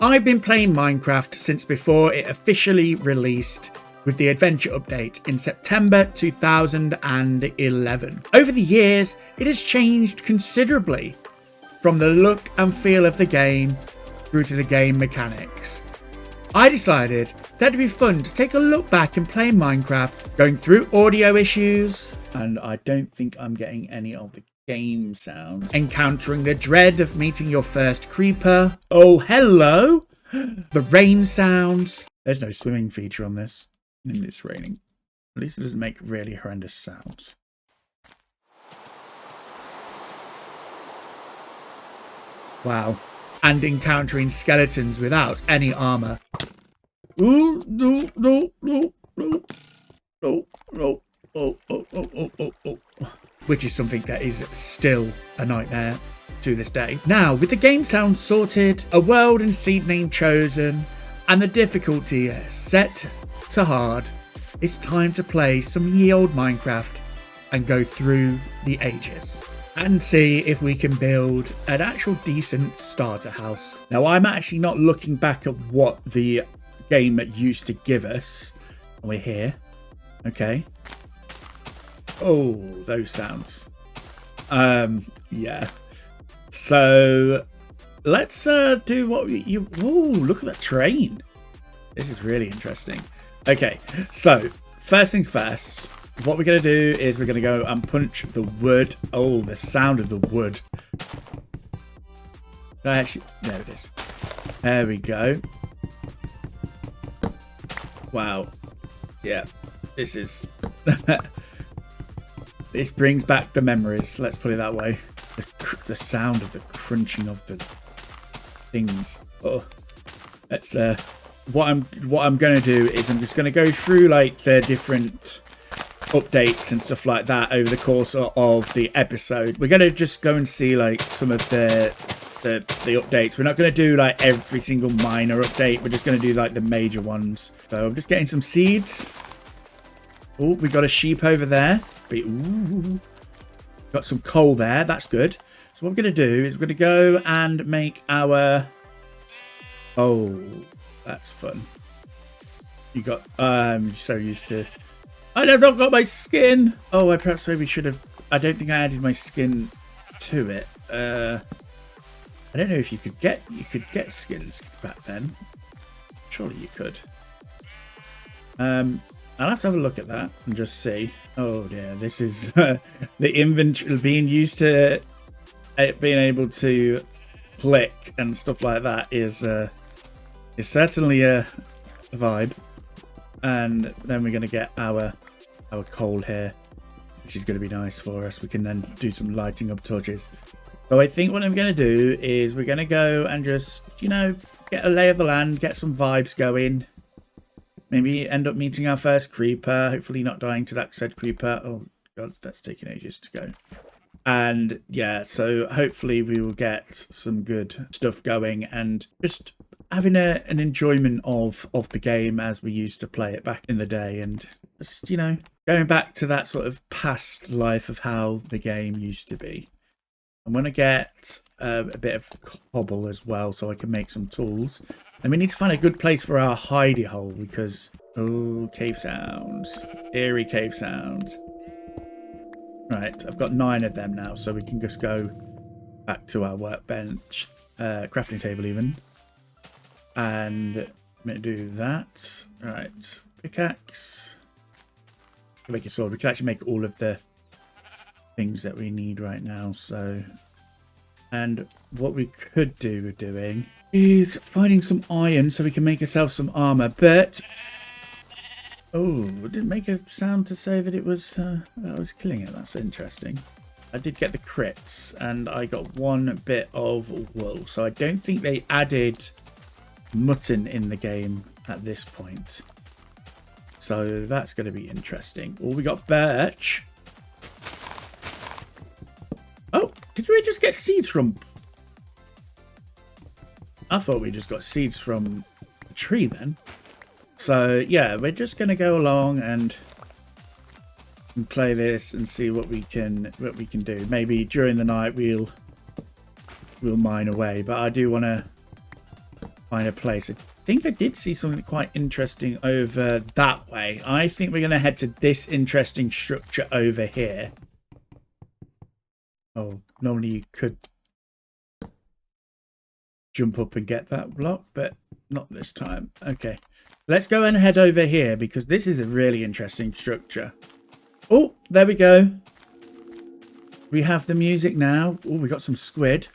I've been playing Minecraft since before it officially released with the adventure update in September 2011. Over the years, it has changed considerably, from the look and feel of the game through to the game mechanics. I decided that it'd be fun to take a look back and play Minecraft, going through audio issues, and I don't think I'm getting any of the game sounds, encountering the dread of meeting your first creeper. Oh, hello! The rain sounds. There's no swimming feature on this. And it's raining. At least it doesn't make really horrendous sounds. Wow. And encountering skeletons without any armor. Ooh, no, no, no, no. No, no. Oh, oh, oh, oh, oh, oh. Which is something that is still a nightmare to this day. Now, with the game sound sorted, a world and seed name chosen, and the difficulty set to hard, it's time to play some ye old Minecraft and go through the ages and see if we can build an actual decent starter house. Now, I'm actually not looking back at what the game used to give us. We're here. Okay. Oh, those sounds. Yeah. So let's do what you. Oh, look at that train. This is really interesting. Okay, so first things first. What we're gonna do is we're gonna go and punch the wood. Oh, the sound of the wood. Actually, there it is. There we go. Wow. Yeah, this is. This brings back the memories. Let's put it that way. The sound of the crunching of the things. Oh, that's what I'm going to do is I'm just going to go through like the different updates and stuff like that over the course of the episode. We're going to just go and see like some of the updates. We're not going to do like every single minor update. We're just going to do like the major ones. So I'm just getting some seeds. Oh, we got a sheep over there. Ooh, got some coal there. That's good. So what we're going to do is we're going to go and make our... Oh, that's fun. You got... I'm so used to... I've not got my skin. Oh, I perhaps maybe should have... I don't think I added my skin to it. I don't know if you could get skins back then. Surely you could. I'll have to have a look at that and just see. Oh dear, this is the inventory being used to being able to click and stuff like that is certainly a vibe. And then we're going to get our coal here, which is going to be nice for us. We can then do some lighting up torches. So I think what I'm going to do is we're going to go and just, you know, get a lay of the land, get some vibes going. Maybe end up meeting our first creeper. Hopefully not dying to that said creeper. Oh, God, that's taking ages to go. And, yeah, so hopefully we will get some good stuff going and just having an enjoyment of the game as we used to play it back in the day. And just, you know, going back to that sort of past life of how the game used to be. I'm going to get a bit of cobble as well so I can make some tools. And we need to find a good place for our hidey hole because... Oh, cave sounds. Eerie cave sounds. Right, I've got 9 of them now, so we can just go back to our workbench. Crafting table even. And I'm going to do that. Right, pickaxe. Make a sword. We can actually make all of the things that we need right now, so... And what we could do with doing is finding some iron so we can make ourselves some armor. But oh, it didn't make a sound to say that it was that I was killing it. That's interesting. I did get the crits and I got 1 bit of wool. So I don't think they added mutton in the game at this point. So that's going to be interesting. Oh, we got birch. Oh, did we just get seeds from... I thought we just got seeds from a tree then. So, yeah, we're just going to go along and play this and see what we can do. Maybe during the night we'll mine away, but I do want to find a place. I think I did see something quite interesting over that way. I think we're going to head to this interesting structure over here. Oh, normally you could jump up and get that block, but not this time. Okay, let's go and head over here because this is a really interesting structure. Oh, there we go. We have the music now. Oh, we got some squid.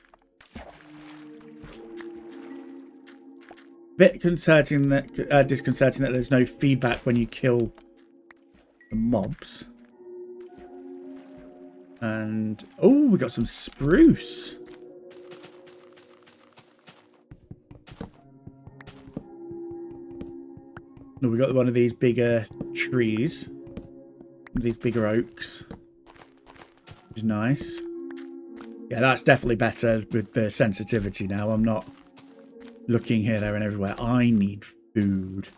Bit disconcerting that there's no feedback when you kill the mobs. And oh, we got some spruce. No, we got one of these bigger trees, these bigger oaks, which is nice. Yeah, that's definitely better with the sensitivity now. I'm not looking here, there, and everywhere. I need food.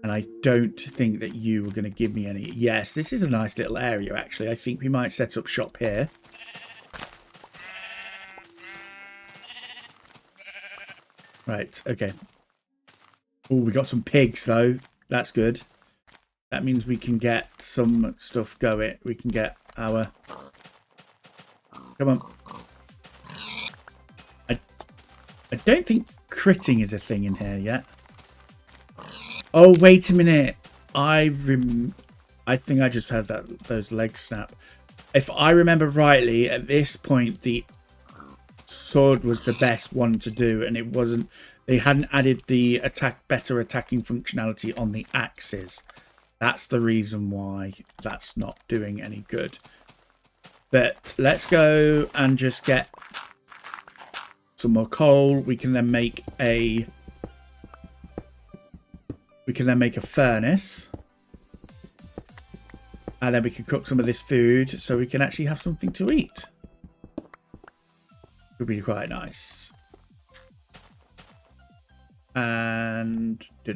And I don't think that you were going to give me any. Yes, this is a nice little area, actually. I think we might set up shop here. Right, okay. Oh, we got some pigs, though. That's good. That means we can get some stuff going. We can get our... Come on. I don't think critting is a thing in here yet. Oh, wait a minute. I think I just had those legs snap. If I remember rightly, at this point, the sword was the best one to do, and it wasn't. They hadn't added the better attacking functionality on the axes. That's the reason why that's not doing any good. But let's go and just get some more coal. We can then make a furnace, and then we can cook some of this food so we can actually have something to eat. Would be quite nice. And the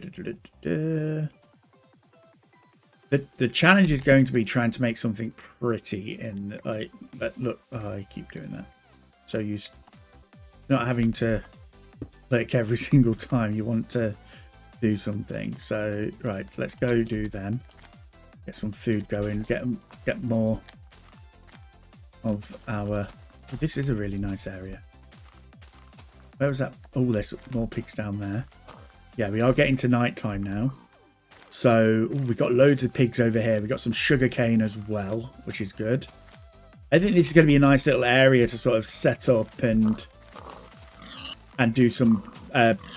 challenge is going to be trying to make something pretty in but look, oh, I keep doing that. So you not having to click every single time you want to do something. So right, let's go do them. Get some food going. Get more of our. This is a really nice area. Where was that? Oh, there's more pigs down there. Yeah, we are getting to night time now. So we've got loads of pigs over here. We've got some sugar cane as well, which is good. I think this is going to be a nice little area to sort of set up and do some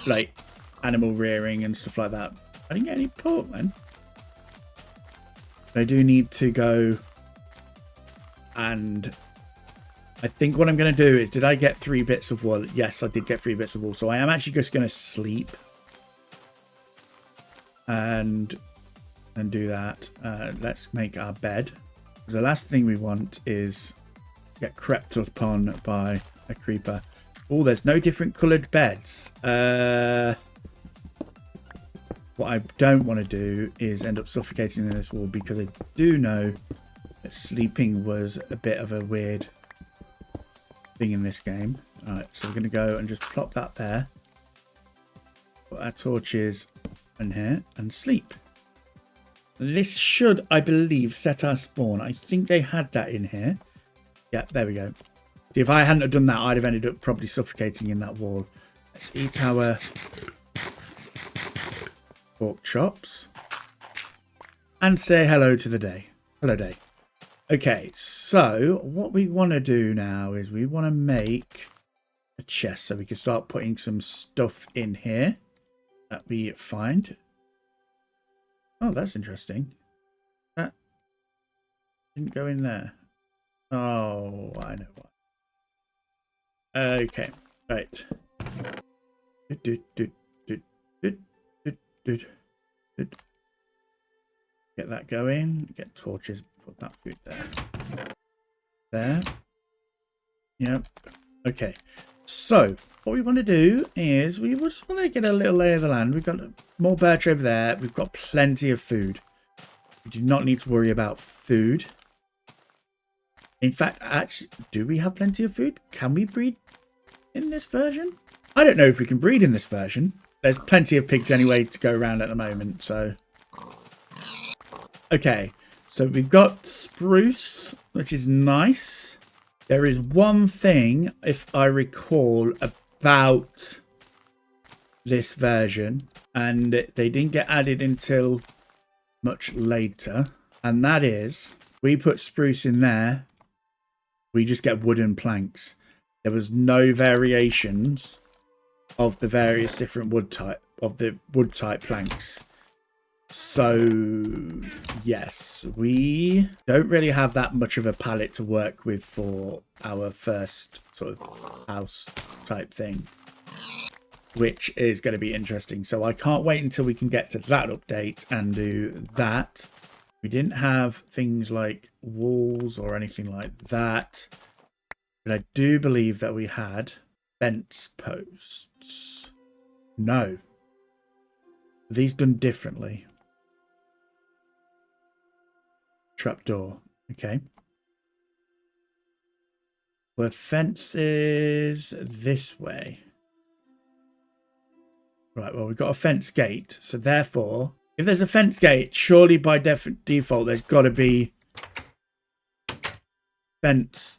like animal rearing and stuff like that. I didn't get any pork then. I do need to go, and I think what I'm going to do is, did I get 3 bits of wool? Yes, I did get 3 bits of wool. So I am actually just going to sleep and do that. Let's make our bed. The last thing we want is get crept upon by a creeper. Oh, there's no different coloured beds. What I don't want to do is end up suffocating in this wall, because I do know that sleeping was a bit of a weird thing in this game. Alright, so we're going to go and just plop that there. Put our torches in here and sleep. This should, I believe, set our spawn. I think they had that in here. Yeah, there we go. See, if I hadn't have done that, I'd have ended up probably suffocating in that wall. Let's eat our pork chops and say hello to the day. Hello, day. Okay, so what we want to do now is we want to make a chest so we can start putting some stuff in here that we find. Oh, that's interesting. That didn't go in there. Oh, I know why. Okay, right. Get that going. Get torches. Put that food there. There. Yep. Okay. So what we want to do is we just want to get a little lay of the land. We've got more birch over there. We've got plenty of food. We do not need to worry about food. In fact, actually, do we have plenty of food? Can we breed in this version? I don't know if we can breed in this version. There's plenty of pigs anyway to go around at the moment, so... Okay, so we've got spruce, which is nice. There is one thing, if I recall, about this version, and they didn't get added until much later, and that is, we put spruce in there, we just get wooden planks. There was no variations of the various different wood type planks. So yes, we don't really have that much of a palette to work with for our first sort of house type thing, which is going to be interesting. So I can't wait until we can get to that update and do that. We didn't have things like walls or anything like that, but I do believe that we had fence posts. No, these done differently. Trapdoor. Okay. Where fence is this way. Right, well, we've got a fence gate. So therefore, if there's a fence gate, surely by default, there's got to be a fence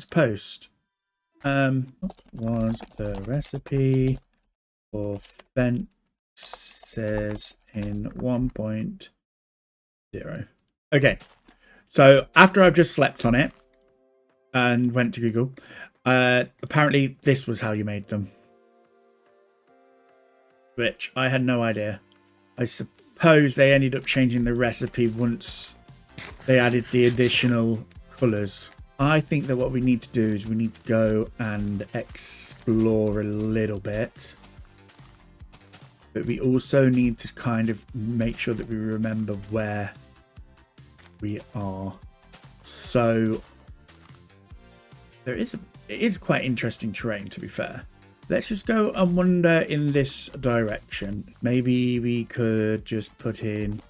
post. What was the recipe for fences in 1.0? Okay, so after I've just slept on it and went to Google, apparently this was how you made them, which I had no idea. I suppose they ended up changing the recipe once they added the additional colours. I think that what we need to do is we need to go and explore a little bit, but we also need to kind of make sure that we remember where we are. So it is quite interesting terrain, to be fair. Let's just go and wander in this direction. Maybe we could just put in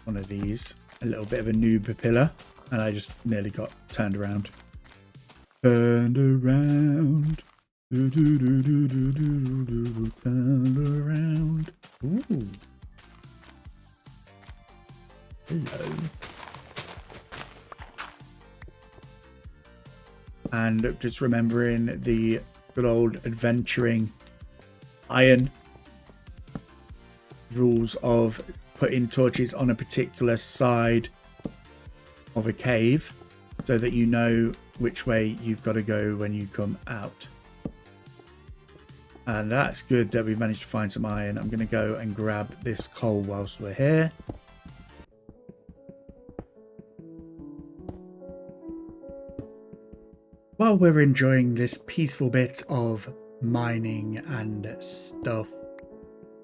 one of these, a little bit of a noob pillar, and I just nearly got turned around. Turned around. Turned around. Ooh. Hello. And just remembering the good old adventuring iron rules of putting torches on a particular side of a cave so that you know which way you've got to go when you come out. And that's good that we've managed to find some iron. I'm going to go and grab this coal whilst we're here. While we're enjoying this peaceful bit of mining and stuff,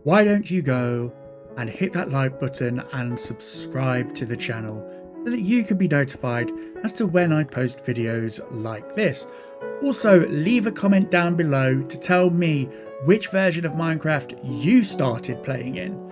why don't you go and hit that like button and subscribe to the channel so that you can be notified as to when I post videos like this. Also, leave a comment down below to tell me which version of Minecraft you started playing in.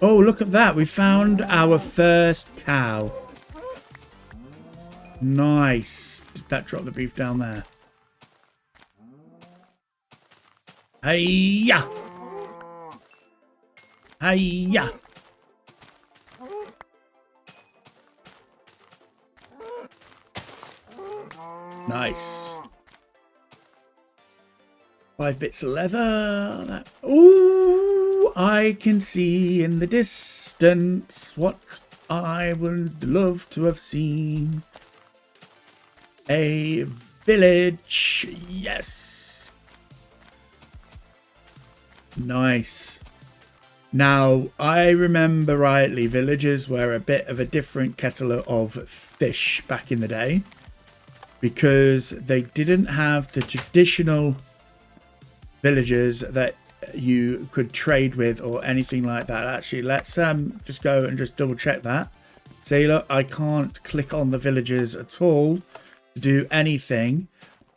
Oh, look at that. We found our first cow. Nice. Did that drop the beef down there? Hey-ya! Hey-ya! Nice. 5 bits of leather. Ooh, I can see in the distance what I would love to have seen. A village. Yes. Nice. Now, I remember rightly, villagers were a bit of a different kettle of fish back in the day. because they didn't have the traditional villagers that you could trade with or anything like that. Actually, let's just go and just double check that. See, look, I can't click on the villagers at all to do anything.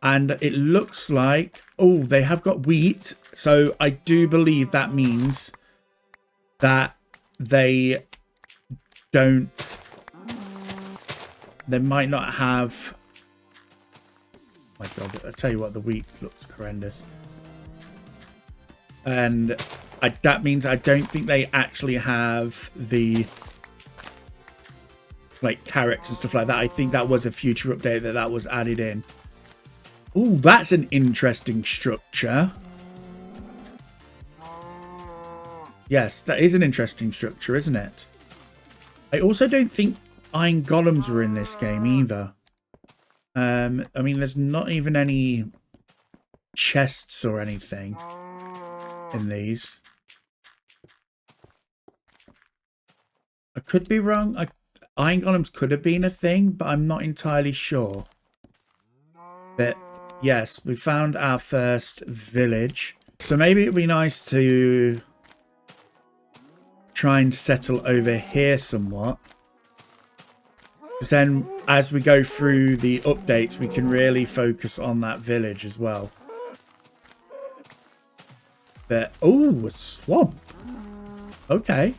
And it looks like, oh, they have got wheat. So I do believe that means that they might not have, oh my God, I tell you what, the wheat looks horrendous. And that means I don't think they actually have the like carrots and stuff like that. I think that was a future update that was added in. Oh, that's an interesting structure. Yes, that is an interesting structure, isn't it? I also don't think iron golems were in this game either. I mean, there's not even any chests or anything in these. I could be wrong. Iron golems could have been a thing, but I'm not entirely sure. But yes, we found our first village. So maybe it'd be nice to try and settle over here somewhat. Because then as we go through the updates, we can really focus on that village as well. But, oh, a swamp. Okay.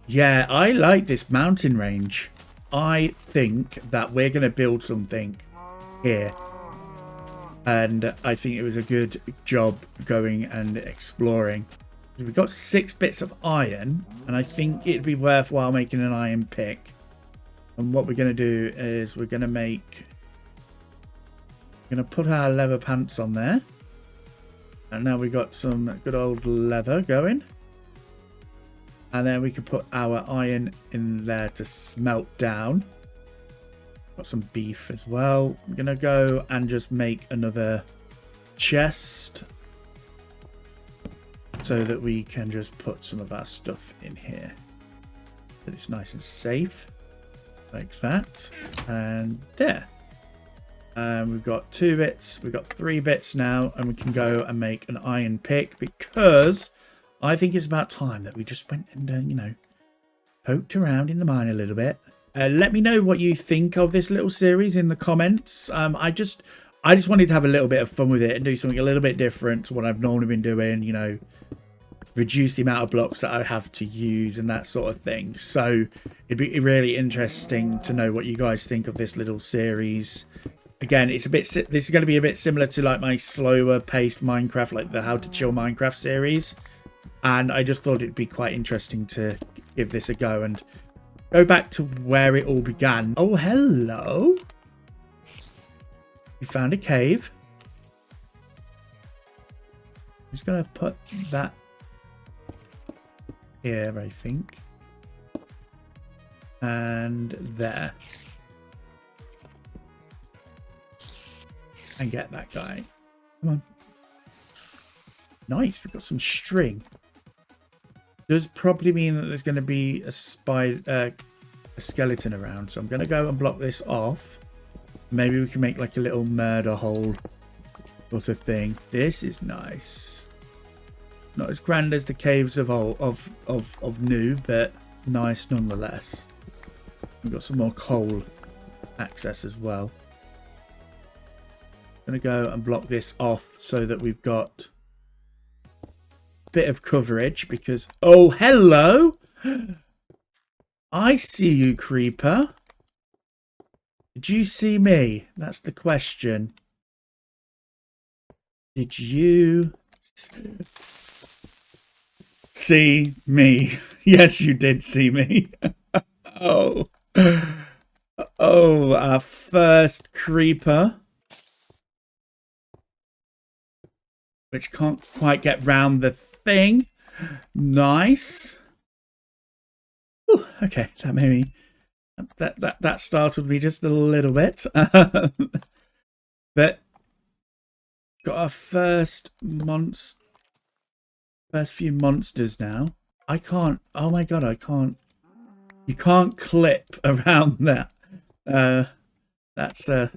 Yeah, I like this mountain range. I think that we're going to build something here. And I think it was a good job going and exploring. We've got 6 bits of iron, and I think it'd be worthwhile making an iron pick. And what we're going to do is we're going to put our leather pants on there. And now we've got some good old leather going. And then we can put our iron in there to smelt down. Got some beef as well. I'm going to go and just make another chest, so that we can just put some of our stuff in here. So it's nice and safe. Like that. And there. We've got 2 bits. We've got 3 bits now. And we can go and make an iron pick. Because I think it's about time that we just went and, you know, poked around in the mine a little bit. Let me know what you think of this little series in the comments. I just wanted to have a little bit of fun with it and do something a little bit different to what I've normally been doing, you know. Reduce the amount of blocks that I have to use and that sort of thing. So it'd be really interesting to know what you guys think of this little series. Again, this is going to be a bit similar to like my slower paced Minecraft, like the How to Chill Minecraft series. And I just thought it'd be quite interesting to give this a go and go back to where it all began. Oh, hello. We found a cave. I'm just going to put that here, I think. And there. And get that guy. Come on. Nice, we've got some string. Does probably mean that there's going to be a skeleton around. So I'm going to go and block this off. Maybe we can make like a little murder hole sort of thing. This is nice. Not as grand as the caves of new, but nice nonetheless. We've got some more coal access as well. I'm going to go and block this off so that we've got a bit of coverage because... Oh, hello! I see you, creeper. Did you see me? That's the question. Did you see me? Yes, you did see me. Oh. Oh, our first creeper. Which can't quite get round the thing. Nice. Ooh, okay, that made me... That startled me just a little bit. But got our first few monsters now. I can't... Oh my god, I can't... You can't clip around that. That's a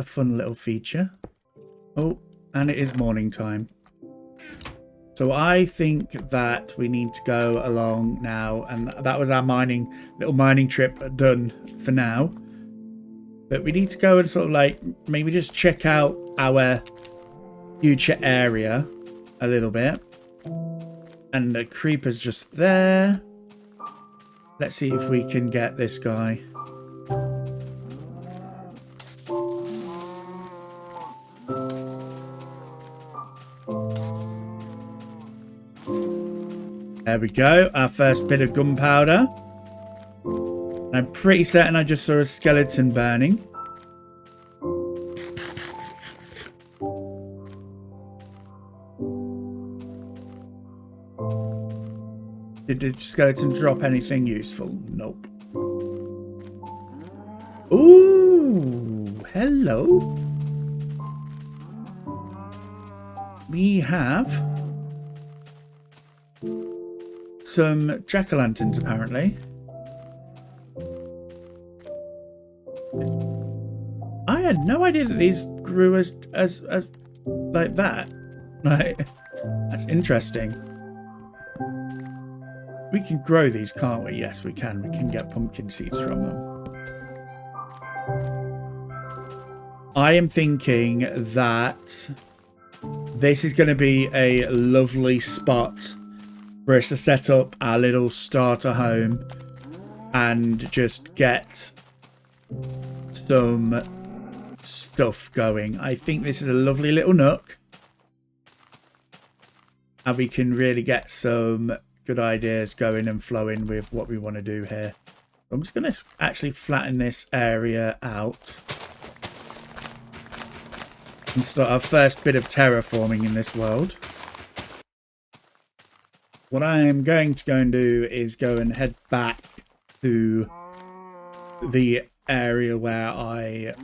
fun little feature. Oh, and it is morning time. So I think that we need to go along now, and that was our little mining trip done for now. But we need to go and sort of like maybe just check out our future area a little bit. And the creeper's just there. Let's see if we can get this guy. There we go. Our first bit of gunpowder. I'm pretty certain I just saw a skeleton burning. Did the skeleton drop anything useful? Nope. Ooh, hello. We have some jack-o'-lanterns apparently. I had no idea that these grew as like that. Like, that's interesting. We can grow these, can't we? Yes, we can. We can get pumpkin seeds from them. I am thinking that this is going to be a lovely spot for us to set up our little starter home and just get some stuff going. I think this is a lovely little nook, and we can really get some good ideas going and flowing with what we want to do here. I'm just going to actually flatten this area out and start our first bit of terraforming in this world. What I am going to go and do is go and head back to the area where I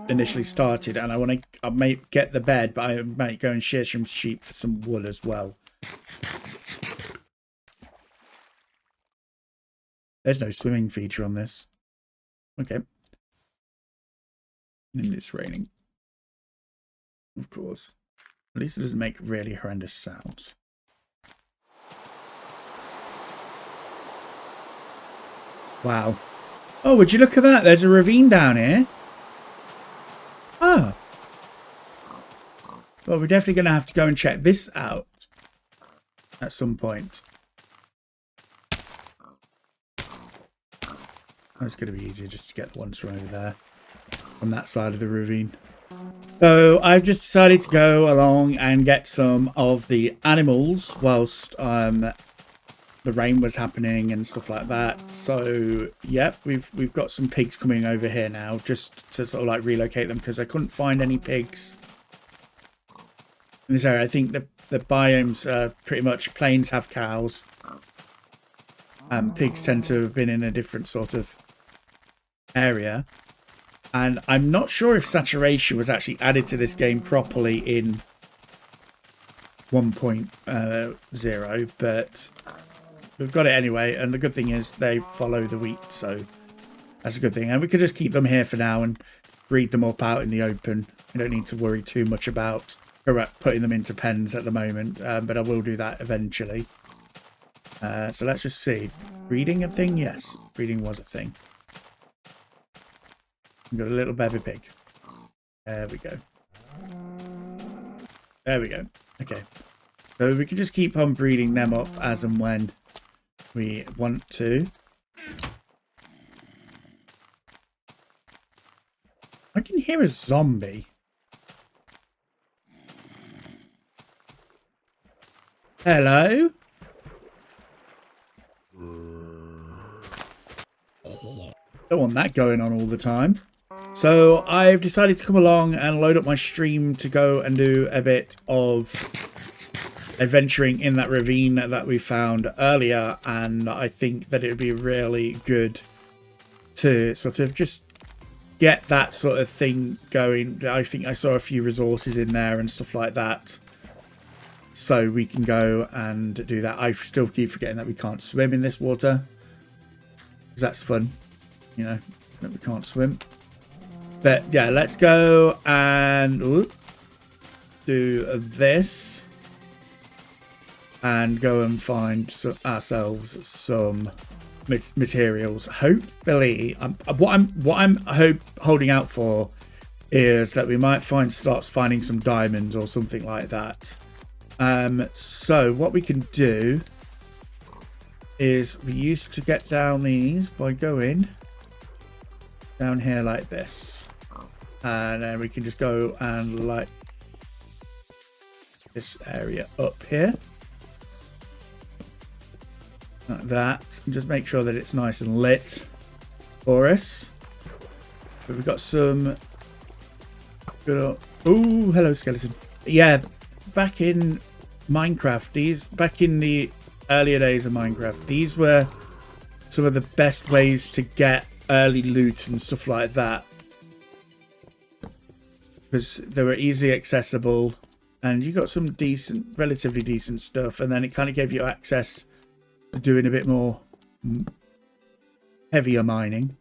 initially started, and I may get the bed, but I might go and shear some sheep for some wool as well. There's no swimming feature on this. Okay. And it's raining. Of course. At least it doesn't make really horrendous sounds. Wow. Oh, would you look at that? There's a ravine down here. Oh. Well, we're definitely going to have to go and check this out at some point. It's going to be easier just to get the ones from over there, on that side of the ravine. So I've just decided to go along and get some of the animals whilst the rain was happening and stuff like that. So yep, we've got some pigs coming over here now, just to sort of like relocate them, because I couldn't find any pigs in this area. I think the biomes are pretty much plains have cows, and pigs tend to have been in a different sort of area. And I'm not sure if saturation was actually added to this game properly in 1.0, but we've got it anyway. And the good thing is they follow the wheat, so that's a good thing. And we could just keep them here for now and breed them up out in the open. We don't need to worry too much about putting them into pens at the moment, but I will do that eventually. So let's just see. Breeding a thing? Yes, breeding was a thing. We've got a little baby pig. There we go. There we go. Okay. So we can just keep on breeding them up as and when we want to. I can hear a zombie. Hello? Don't want that going on all the time. So I've decided to come along and load up my stream to go and do a bit of adventuring in that ravine that we found earlier, and I think that it would be really good to sort of just get that sort of thing going. I think I saw a few resources in there and stuff like that, so we can go and do that. I still keep forgetting that we can't swim in this water, because that's fun, you know. that we can't swim. But yeah, let's go and do this. And go and find ourselves some materials. Hopefully, what I'm holding out for is that we might start finding some diamonds or something like that. So what we can do is we used to get down these by going down here like this, and then we can just go and light this area up here. Like that, and just make sure that it's nice and lit for us. But we've got some good. Oh, hello, skeleton. Yeah, back in Minecraft, back in the earlier days of Minecraft, these were some of the best ways to get early loot and stuff like that, because they were easily accessible, and you got some relatively decent stuff, and then it kind of gave you access doing a bit more heavier mining.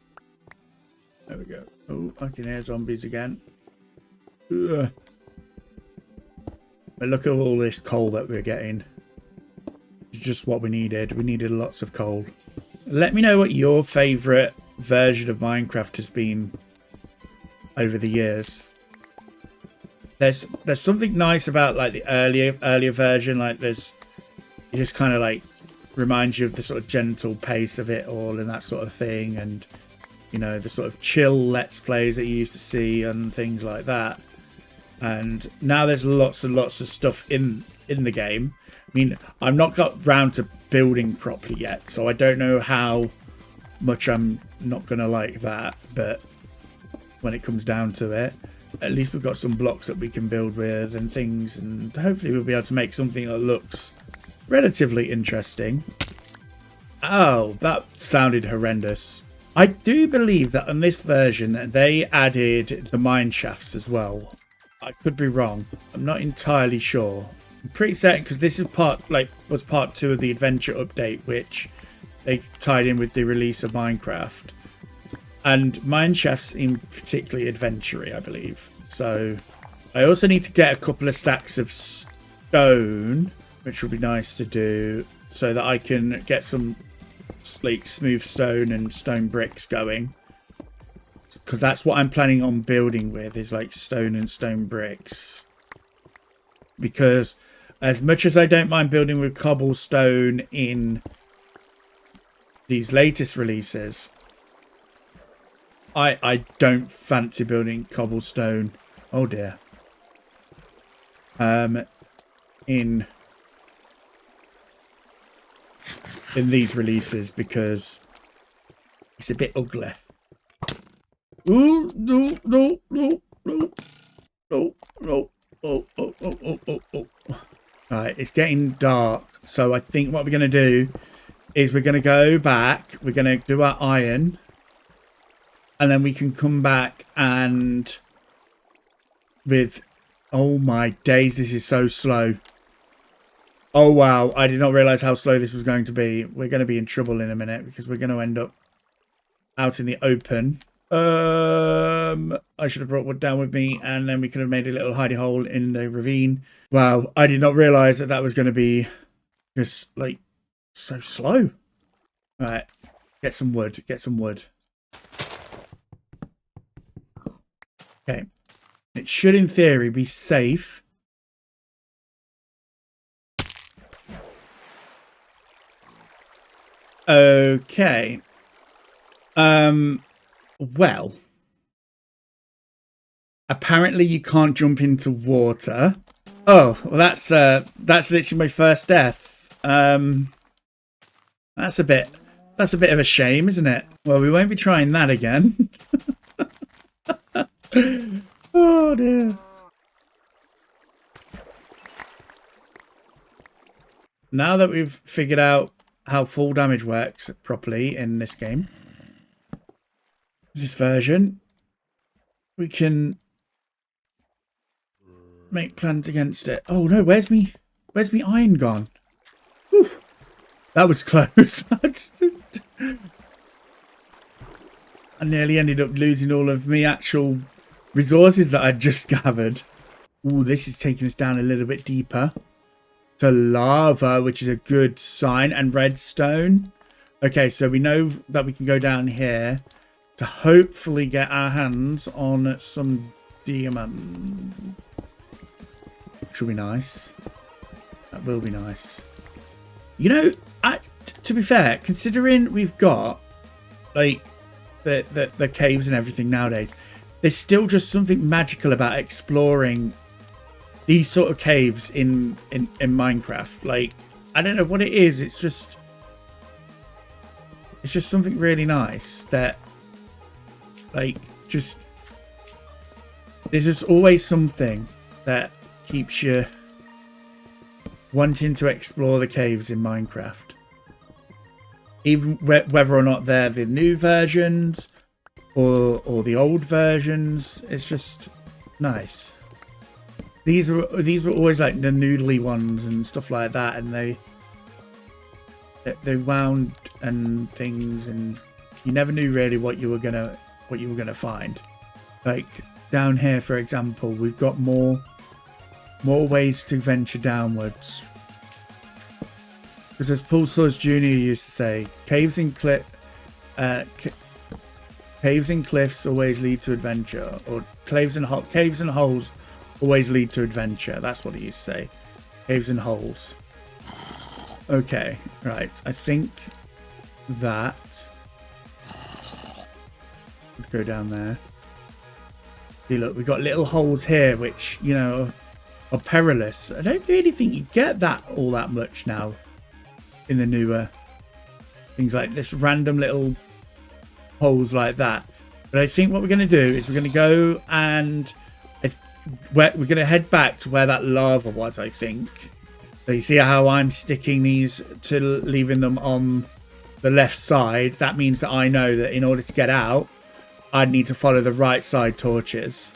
There we go. Oh, I can hear zombies again. Ugh. But look at all this coal that we're getting. It's just what we needed. We needed lots of coal. Let me know what your favorite version of Minecraft has been over the years. There's something nice about like the earlier version. Like it just kind of like reminds you of the sort of gentle pace of it all and that sort of thing, and you know, the sort of chill let's plays that you used to see and things like that. And now there's lots and lots of stuff in the game. I mean, I've not got round to building properly yet, so I don't know how much I'm not gonna like that, but when it comes down to it, at least we've got some blocks that we can build with and things, and hopefully we'll be able to make something that looks relatively interesting. Oh, that sounded horrendous. I do believe that on this version they added the mine shafts as well. I could be wrong. I'm not entirely sure. I'm pretty certain because this is was part 2 of the adventure update, which they tied in with the release of Minecraft. And mine shafts seem particularly adventure-y, I believe. So I also need to get a couple of stacks of stone, which would be nice to do, so that I can get some like smooth stone and stone bricks going, because that's what I'm planning on building with, is like stone and stone bricks. Because as much as I don't mind building with cobblestone in these latest releases, I don't fancy building cobblestone, oh dear, in these releases, because it's a bit ugly. Ooh, no, no, no, no, no, no. Oh. Right, it's getting dark, so I think what we're going to do is we're going to go back, we're going to do our iron, and then we can come back and with... Oh my days, this is so slow. Oh wow, I did not realize how slow this was going to be. We're going to be in trouble in a minute, because we're going to end up out in the open. I should have brought wood down with me, and then we could have made a little hidey hole in the ravine. Wow, I did not realize that was going to be just like so slow. All right, get some wood, Okay, it should in theory be safe. Okay. Well, apparently you can't jump into water. Oh, well, that's literally my first death. That's a bit of a shame, isn't it? Well, we won't be trying that again. Oh dear. Now that we've figured out how full damage works properly in this game, this version, we can make plans against it. Oh no, where's me iron gone? Whew, that was close. I nearly ended up losing all of me actual resources that I'd just gathered. Ooh, this is taking us down a little bit deeper to lava, which is a good sign, and redstone. Okay, so we know that we can go down here to hopefully get our hands on some diamond. Which will be nice. That will be nice. You know, to be fair, considering we've got like the caves and everything nowadays, there's still just something magical about exploring these sort of caves in Minecraft. Like, I don't know what it is. It's just something really nice that, like, just there's just always something that keeps you wanting to explore the caves in Minecraft. Even whether or not they're the new versions or the old versions, it's just nice. These were always like the noodly ones and stuff like that, and they wound and things, and you never knew really what you were gonna find. Like down here, for example, we've got more ways to venture downwards. Because as Paul Sors Jr. used to say, caves and cliffs always lead to adventure, or caves and holes always lead to adventure. That's what he used to say. Caves and holes. Okay, right. I think that go down there. See, look, we've got little holes here, which, you know, are perilous. I don't really think you get that all that much now in the newer things, like this random little holes like that. But I think what we're going to do is we're going to go and we're going to head back to where that lava was, I think. So you see how I'm sticking these to leaving them on the left side. That means that I know that in order to get out, I'd need to follow the right side torches.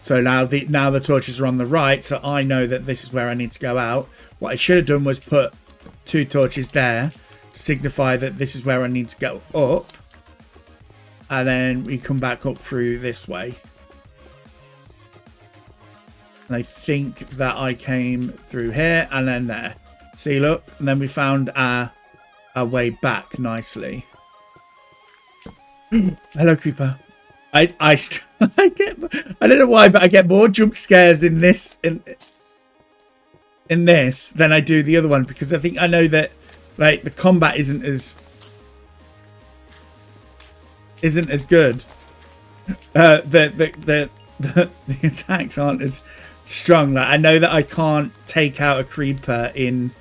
So now the torches are on the right, so I know that this is where I need to go out. What I should have done was put 2 torches there to signify that this is where I need to go up. And then we come back up through this way. And I think that I came through here and then there. See, look, and then we found our way back nicely. Hello, creeper. I don't know why, but I get more jump scares in this than I do the other one, because I think I know that like the combat isn't as good. The attacks aren't as strong. Like, I know that I can't take out a creeper in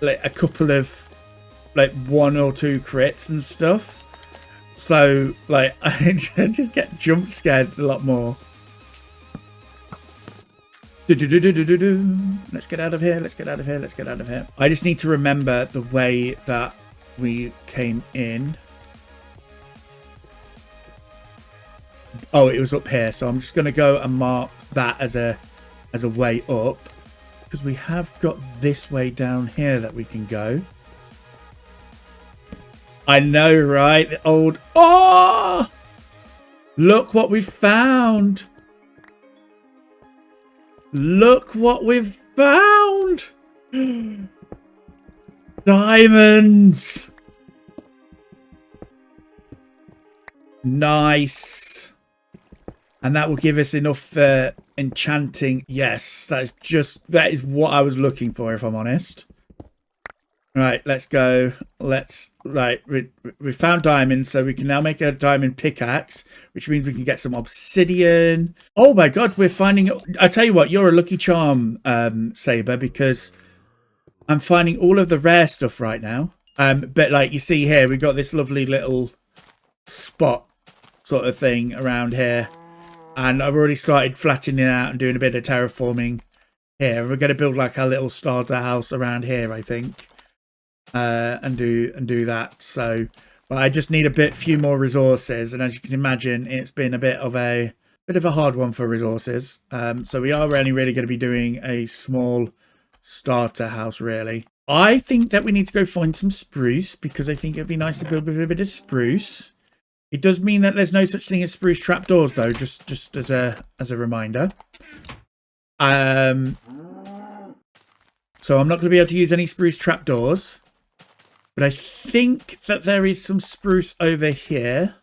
like a couple of like 1 or 2 crits and stuff. So like I just get jump scared a lot more. Let's get out of here. Let's get out of here. Let's get out of here. I just need to remember the way that we came in. Oh, it was up here. So I'm just going to go and mark that as a way up, because we have got this way down here that we can go. I know, right? The old... Oh! Look what we found. Look what we've found. Diamonds. Nice. And that will give us enough enchanting. Yes, that is what I was looking for, if I'm honest. Right, let's go. We found diamonds, so we can now make a diamond pickaxe, which means we can get some obsidian. Oh my god, we're finding... I tell you what, you're a lucky charm, Saber, because I'm finding all of the rare stuff right now. But like you see here, we've got this lovely little spot sort of thing around here. And I've already started flattening it out and doing a bit of terraforming here. We're going to build like a little starter house around here, I think. And do that. So, but I just need a few more resources, and as you can imagine, it's been a bit of a hard one for resources. So we are only really going to be doing a small starter house, really. I think that we need to go find some spruce, because I think it'd be nice to build with a bit of spruce. It does mean that there's no such thing as spruce trapdoors, though, just as a reminder. So I'm not going to be able to use any spruce trapdoors. But I think that there is some spruce over here.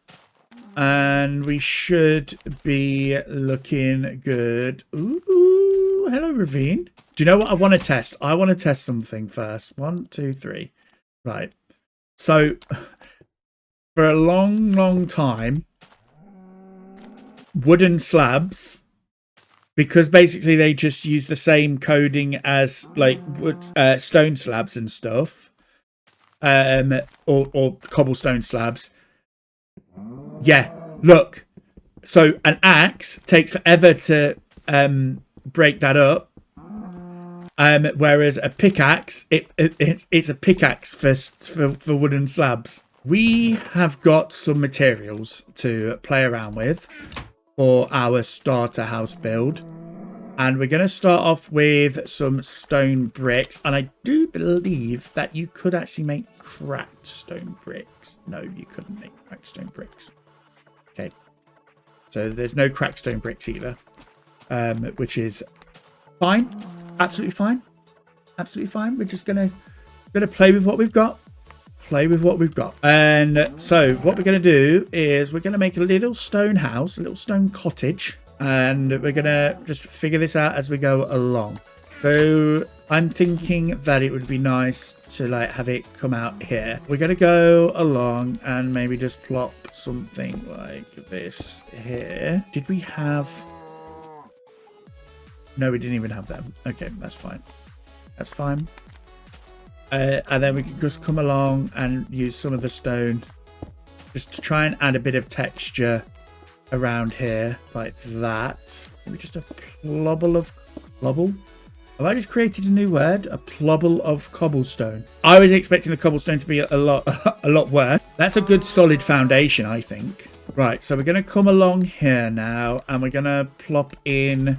And we should be looking good. Ooh, hello, Ravine. Do you know what I want to test? I want to test something first. 1, 2, 3. Right. So, for a long, long time, wooden slabs, because basically they just use the same coding as like stone slabs and stuff, or cobblestone slabs. Yeah, look. So an axe takes forever to break that up, whereas a pickaxe, it's a pickaxe for wooden slabs. We have got some materials to play around with for our starter house build. And we're going to start off with some stone bricks. And I do believe that you could actually make cracked stone bricks. No, you couldn't make cracked stone bricks. Okay. So there's no cracked stone bricks either. Which is fine. Absolutely fine. Absolutely fine. We're just going to play with what we've got. Play with what we've got. And so what we're going to do is we're going to make a little stone house, a little stone cottage. And we're going to just figure this out as we go along. So I'm thinking that it would be nice to like have it come out here. We're going to go along and maybe just plop something like this here. Did we have... No, we didn't even have them. Okay, that's fine. That's fine. And then we can just come along and use some of the stone just to try and add a bit of texture around here like that. Maybe just a plobble of cobble. Have I just created a new word? A plobble of cobblestone. I was expecting the cobblestone to be a lot worse. That's a good solid foundation, I think. Right, so we're going to come along here now and we're going to plop in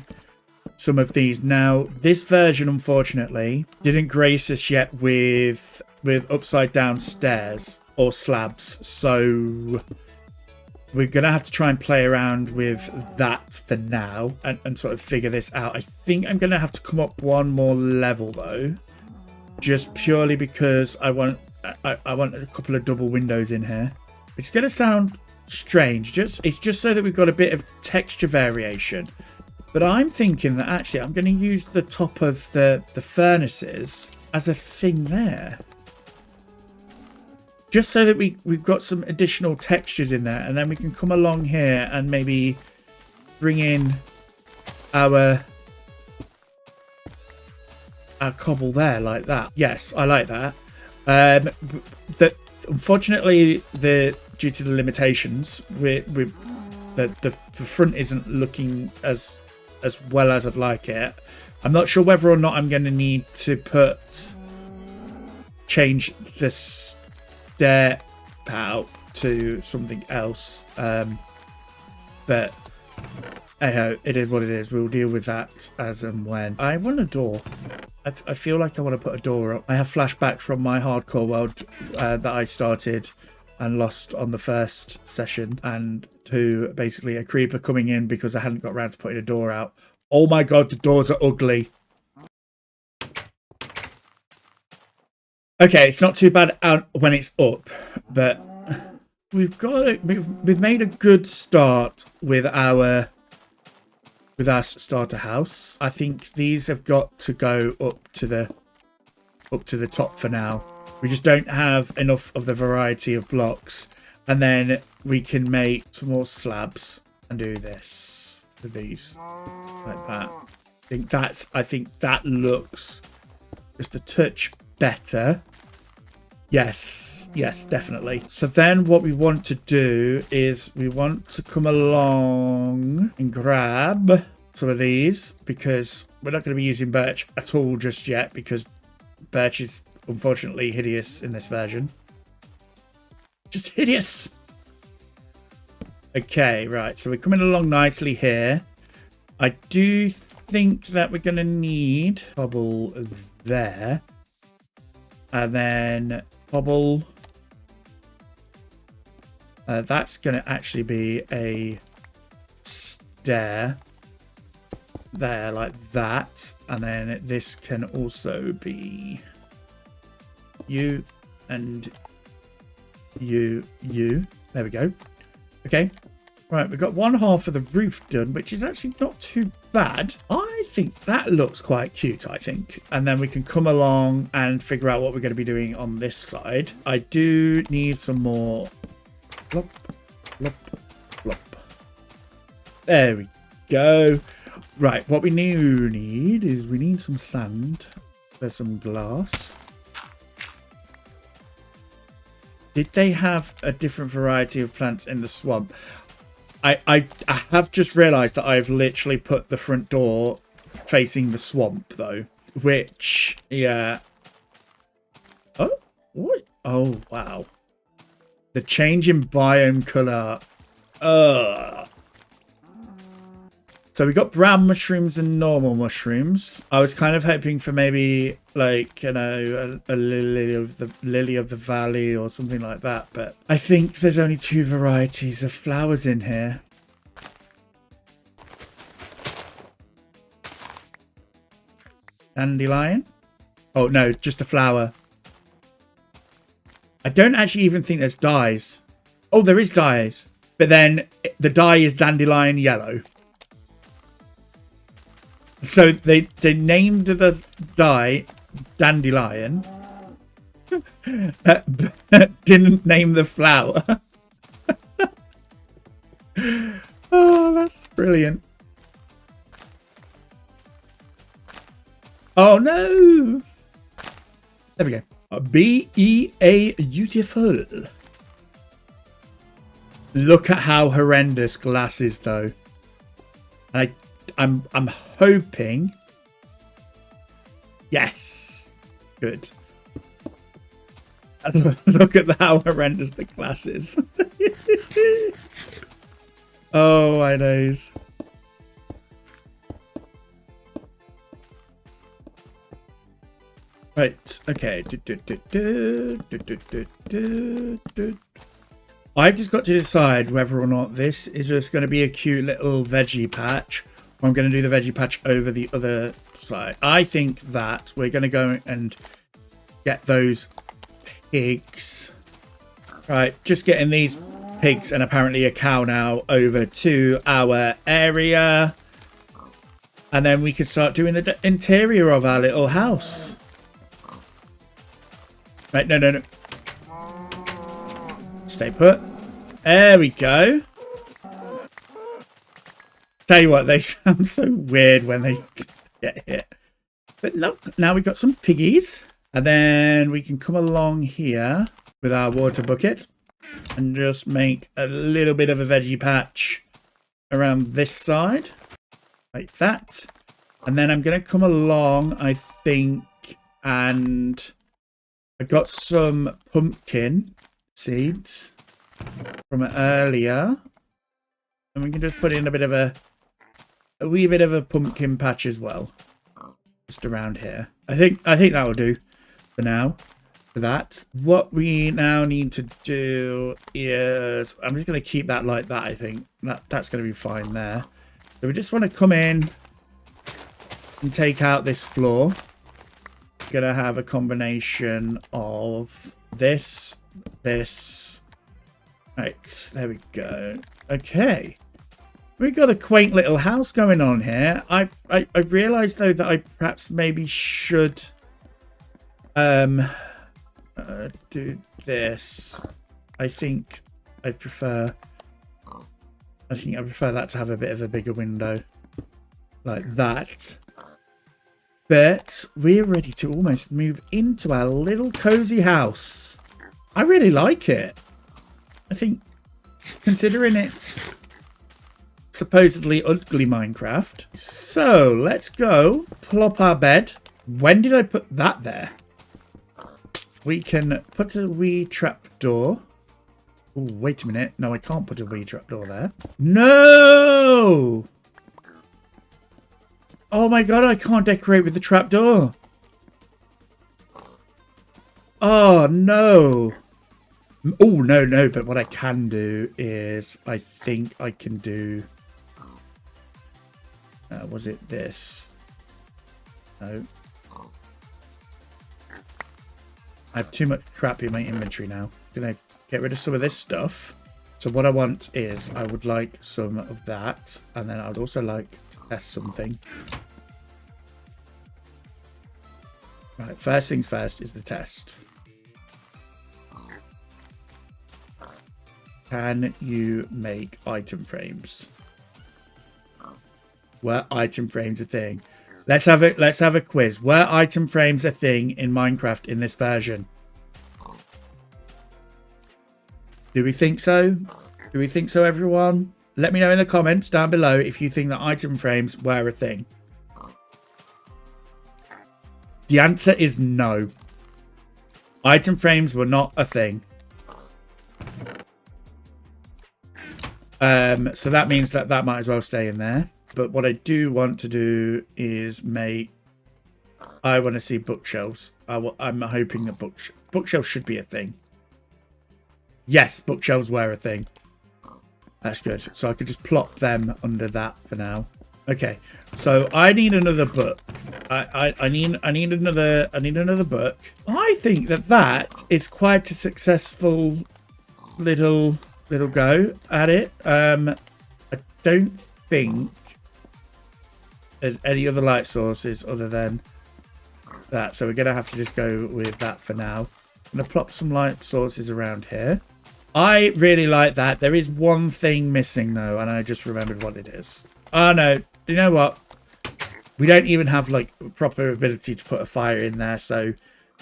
some of these. Now, this version, unfortunately, didn't grace us yet with upside down stairs or slabs. So we're going to have to try and play around with that for now and sort of figure this out. I think I'm going to have to come up one more level, though, just purely because I want a couple of double windows in here. It's going to sound strange. It's just so that we've got a bit of texture variation. But I'm thinking that actually I'm going to use the top of the furnaces as a thing there. Just so that we've got some additional textures in there. And then we can come along here and maybe bring in our cobble there like that. Yes, I like that. Unfortunately, due to the limitations, the front isn't looking as well as I'd like it. I'm not sure whether or not I'm going to need to change the stair out to something else. But hey, it is what it is. We'll deal with that as and when. I want a door. I feel like I want to put a door up. I have flashbacks from my hardcore world that I started and lost on the first session, and to basically a creeper coming in because I hadn't got around to putting a door out. Oh my god, the doors are ugly. Okay, it's not too bad out when it's up, but we've made a good start with our starter house. I think these have got to go up to the top for now. We just don't have enough of the variety of blocks. And then we can make some more slabs and do this with these like that. I think that looks just a touch better. Yes, definitely. So then what we want to do is we want to come along and grab some of these, because we're not going to be using birch at all just yet, because birch is unfortunately hideous in this version. Just hideous. Okay, right. So we're coming along nicely here. I do think that we're going to need cobble there. And then cobble That's going to actually be a stair there like that. And then this can also be you and you. There we go. Okay. Right, we've got one half of the roof done, which is actually not too bad. I think that looks quite cute, I think. And then we can come along and figure out what we're going to be doing on this side. I do need some more. Plop, plop, plop. There we go. Right, what we need is we need some sand. There's some glass. Did they have a different variety of plants in the swamp? I have just realised that I've literally put the front door facing the swamp, though. Which, yeah. Oh, what? Oh, wow. The change in biome colour. So we got brown mushrooms and normal mushrooms. I was kind of hoping for maybe, like, you know, a lily of the valley or something like that. But I think there's only 2 varieties of flowers in here. Dandelion? Oh, no, just a flower. I don't actually even think there's dyes. Oh, there is dyes. But then the dye is dandelion yellow. So they named the dye dandelion, but didn't name the flower. Oh, that's brilliant. Oh no! There we go. B-E-A beautiful. Look at how horrendous glass is, though. And I'm hoping. Yes. Good. And look at how horrendous the glass is. Oh, my nose. Right. Okay. I've just got to decide whether or not this is just going to be a cute little veggie patch. I'm going to do the veggie patch over the other side. I think that we're going to go and get those pigs. Right, just getting these pigs and apparently a cow now over to our area. And then we can start doing the interior of our little house. Right, no. Stay put. There we go. Tell you what, they sound so weird when they get hit. But look, now we've got some piggies. And then we can come along here with our water bucket and just make a little bit of a veggie patch around this side. Like that. And then I'm going to come along, I think, and I got some pumpkin seeds from earlier. And we can just put in a bit of a wee bit of a pumpkin patch as well. Just around here. I think that will do for now. For that. What we now need to do is I'm just going to keep that like that, I think. That's going to be fine there. So we just want to come in and take out this floor. We're going to have a combination of this. Right, there we go. Okay. We got a quaint little house going on here. I realised though that I perhaps maybe should do this. I think I prefer that to have a bit of a bigger window like that. But we're ready to almost move into our little cozy house. I really like it. I think, considering it's supposedly ugly Minecraft. So, let's go plop our bed. When did I put that there? We can put a wee trapdoor. Oh, wait a minute. No, I can't put a wee trapdoor there. No! Oh my god, I can't decorate with the trapdoor. Oh, no. Oh, no, but what I can do is I think I can do... was it this? No. I have too much crap in my inventory now. I'm going to get rid of some of this stuff. So what I want is I would like some of that. And then I would also like to test something. Right, first things first is the test. Can you make item frames? Were item frames a thing? Let's have a quiz. Were item frames a thing in Minecraft in this version? Do we think so? Do we think so, everyone? Let me know in the comments down below if you think that item frames were a thing. The answer is no. Item frames were not a thing. So that means that might as well stay in there. But what I do want to do is make... I want to see bookshelves. I'm hoping that bookshelves should be a thing. Yes, bookshelves were a thing. That's good. So I could just plop them under that for now. Okay, so I need another book. I need another book. I think that is quite a successful little go at it. I don't think there's any other light sources other than that, so we're gonna have to just go with that for now. I'm gonna plop some light sources around here. I really like that. There is one thing missing though, and I just remembered what it is. Oh no, you know what? We don't even have like proper ability to put a fire in there, so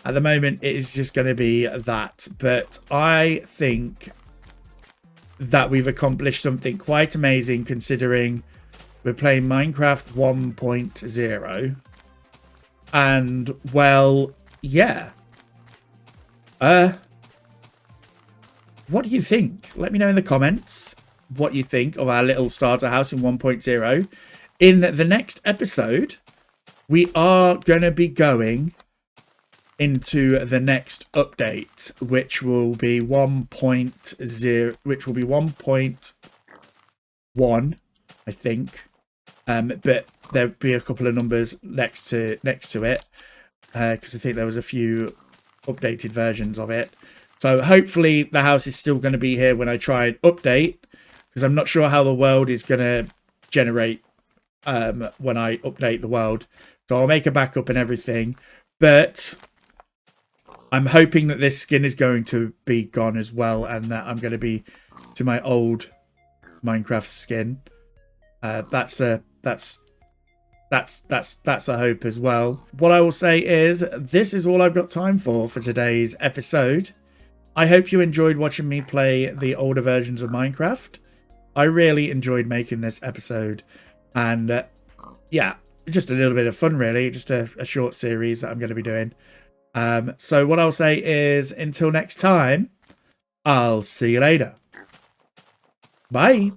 at the moment it is just going to be that. But I think that we've accomplished something quite amazing considering we're playing Minecraft 1.0. And well, yeah. What do you think? Let me know in the comments what you think of our little starter house in 1.0. In the next episode, we are going to be going into the next update, which will be 1.0, which will be 1.1, I think. But there'll be a couple of numbers next to it, because I think there was a few updated versions of it. So hopefully the house is still going to be here when I try and update, because I'm not sure how the world is going to generate when I update the world. So I'll make a backup and everything, but I'm hoping that this skin is going to be gone as well, and that I'm going to be to my old Minecraft skin. That's a hope as well. What I will say is this is all I've got time for today's episode. I hope you enjoyed watching me play the older versions of Minecraft. I really enjoyed making this episode, and yeah, just a little bit of fun really, just a short series that I'm going to be doing. So what I'll say is until next time, I'll see you later. Bye.